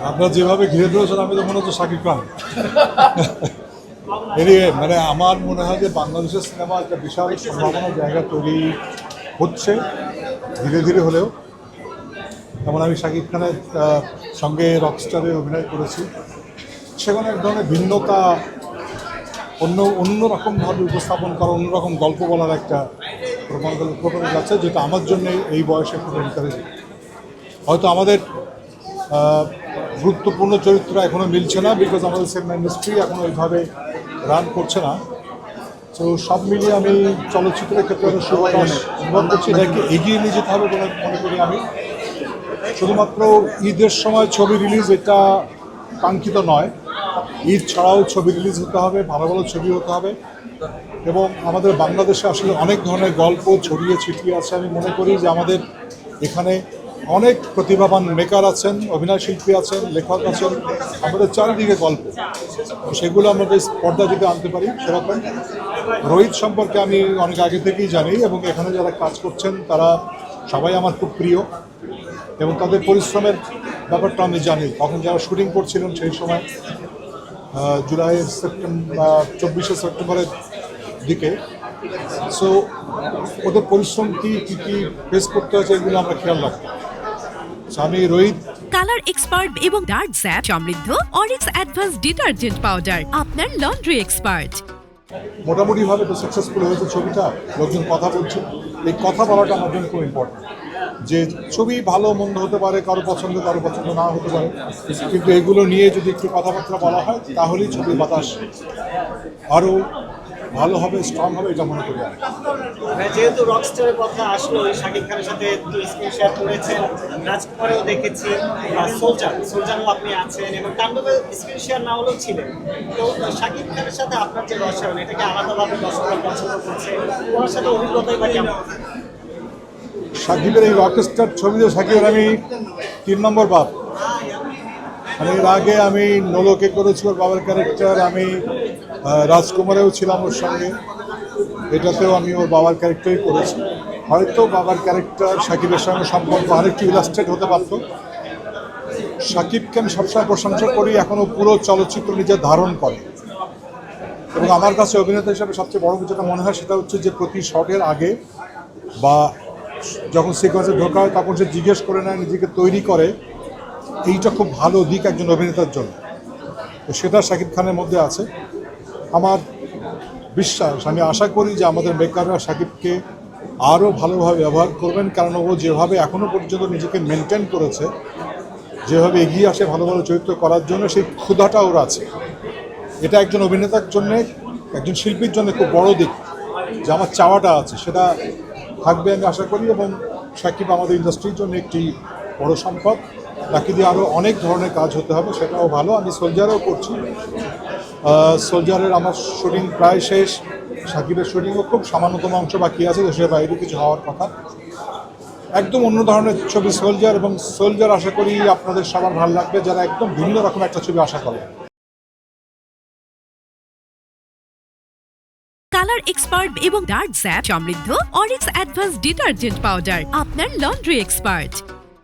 আপনারা যেভাবে ঘিরে ধরেছেন আমি তো মনে হচ্ছে শাকিব খান। এদিকে মানে আমার মনে হয় যে বাংলাদেশের সিনেমা একটা বিশাল সম্ভাবনার জায়গা তৈরি হচ্ছে ধীরে ধীরে হলেও। যেমন আমি শাকিব খানের সঙ্গে রকস্টারে অভিনয় করেছি, সেখানে এক ধরনের ভিন্নতা, অন্যরকমভাবে উপস্থাপন করা, অন্যরকম গল্প বলার একটা প্রবণতা আছে, যেটা আমার জন্য এই বয়সে খুব এনকারেজিং। হয়তো আমাদের গুরুত্বপূর্ণ চরিত্র এখনও মিলছে না, বিকজ আমাদের সিনেমা ইন্ডাস্ট্রি এখন ওইভাবে রান করছে না। তো সব মিলিয়ে আমি চলচ্চিত্রের ক্ষেত্রে সুবাতাস অনুভব করছি, এটাকে এগিয়ে নিয়ে যেতে হবে বলে মনে করি আমি। শুধুমাত্র ঈদের সময় ছবি রিলিজ এটা কাঙ্ক্ষিত নয়, ঈদ ছাড়াও ছবি রিলিজ হতে হবে, ভালো ভালো ছবি হতে হবে। এবং আমাদের বাংলাদেশে আসলে অনেক ধরনের গল্প ছড়িয়ে ছিটিয়ে আছে। আমি মনে করি যে আমাদের এখানে অনেক প্রতিভাবান মেকার আছেন, অভিনয় শিল্পী আছেন, লেখক আছেন, আমাদের চারিদিকে গল্প, সেগুলো আমরা বেশ পর্দা যদি আনতে পারি। সেরকম রোহিত সম্পর্কে আমি অনেক আগে থেকেই জানি, এবং এখানে যারা কাজ করছেন তারা সবাই আমার খুব প্রিয়, এবং তাদের পরিশ্রমের ব্যাপারটা আমি জানি। তখন যারা শুটিং করছিলেন সেই সময় জুলাইয়ের সেপ্টেম্বর 24শে সেপ্টেম্বরের দিকে, সো ওদের পরিশ্রম কী ফেস করতে হয়েছে এগুলো আমরা খেয়াল রাখবো। আমি রোহিত। কালার এক্সপার্ট এবং ডার্ক স্যাপ সমৃদ্ধ অরিক্স অ্যাডভান্স ডিটারজেন্ট পাউডার, আপনার লন্ড্রি এক্সপার্ট। মোটামুটিভাবে তো সাকসেসফুল হয়েছে ছবিটা, লোকজন কথা বলছে। এই কথা বলাটা আমার জন্য খুব ইম্পর্টেন্ট, যে ছবি ভালো মন্দ হতে পারে, কারো পছন্দ না হতে পারে, কিন্তু এগুলো নিয়ে যদি একটু কথাবার্তা বলা হয় তাহলেই ছবির বাতাস আরও ভালো হবে, স্ট্রং হবে, এটা মনে করি আমি। যেহেতু রকস্টারের কথা আসলো, শাকিব খানের সাথে স্ক্রিন শেয়ার করেছেন, রাজকুমারেও দেখেছি, সোলজারও আপনি আছেন, এবং তাণ্ডবের স্ক্রিন শেয়ার না হলেও ছিলেন। তো শাকিব খানের সাথে আপনার যে রসায়ন, এটাকে আলাদাভাবে দর্শকরা পছন্দ করছে, ওনার সাথে অভিজ্ঞতাই বা কেমন? শাকিবের এই রকস্টার ছবিতে শাকিবের আমি 3 নম্বর বাপ। মানে এর আগে আমি নোলকে করেছি ওর বাবার ক্যারেক্টার, আমি রাজকুমারেও ছিলাম ওর সঙ্গে, এটাতেও আমি ওর বাবার ক্যারেক্টারই করেছি। হয়তো বাবার ক্যারেক্টার শাকিবের সঙ্গে সম্পর্ক আরেকটু ইলাস্ট্রেট হতে পারত। শাকিবকে আমি সবসময় প্রশংসা করি, এখনও পুরো চলচ্চিত্র নিজে ধারণ করে, এবং আমার কাছে অভিনেতা হিসাবে সবচেয়ে বড় যেটা মনে হয় সেটা হচ্ছে যে প্রতি শটের আগে বা যখন সিকোয়েন্সে ঢোকা হয় তখন সে জিজ্ঞেস করে নেয়, নিজেকে তৈরি করে। এইটা খুব ভালো দিক একজন অভিনেতার জন্য, তো সেটা শাকিব খানের মধ্যে আছে। আমার বিশ্বাস, আমি আশা করি যে আমাদের মেকাররা শাকিবকে আরও ভালোভাবে ব্যবহার করবেন, কারণ ও যেভাবে এখনও পর্যন্ত নিজেকে মেনটেন করেছে, যেভাবে এগিয়ে আসে ভালো ভালো চরিত্র করার জন্য, সেই ক্ষুধাটা ওর আছে। এটা একজন অভিনেতার জন্যে, একজন শিল্পীর জন্য খুব বড় দিক, যে আমার চাওয়াটা আছে সেটা থাকবে আমি আশা করি। এবং শাকিব আমাদের ইন্ডাস্ট্রির জন্য একটি বড় সম্পদ, তাকে দিয়ে আরও অনেক ধরনের কাজ হতে হবে, সেটাও ভালো। আমি সোলজারও করছি, সোলজারের আমার শুটিং প্রায় শেষ, শাকিবের শুটিংও খুব সামান্যতম অংশ বাকি আছে, দেশের বাইরে কিছু হওয়ার কথা। একদম অন্য ধরনের ছবি সোলজার, এবং সোলজার আশা করি আপনাদের সবার ভালো লাগবে যারা একদম ভিন্ন রকম একটা ছবি আশা করে। কালার এক্সপার্ট এবং ডার্ক স্যাপ সমৃদ্ধ অরিক্স অ্যাডভান্স ডিটারজেন্ট পাউডার, আপনার লন্ড্রি এক্সপার্ট।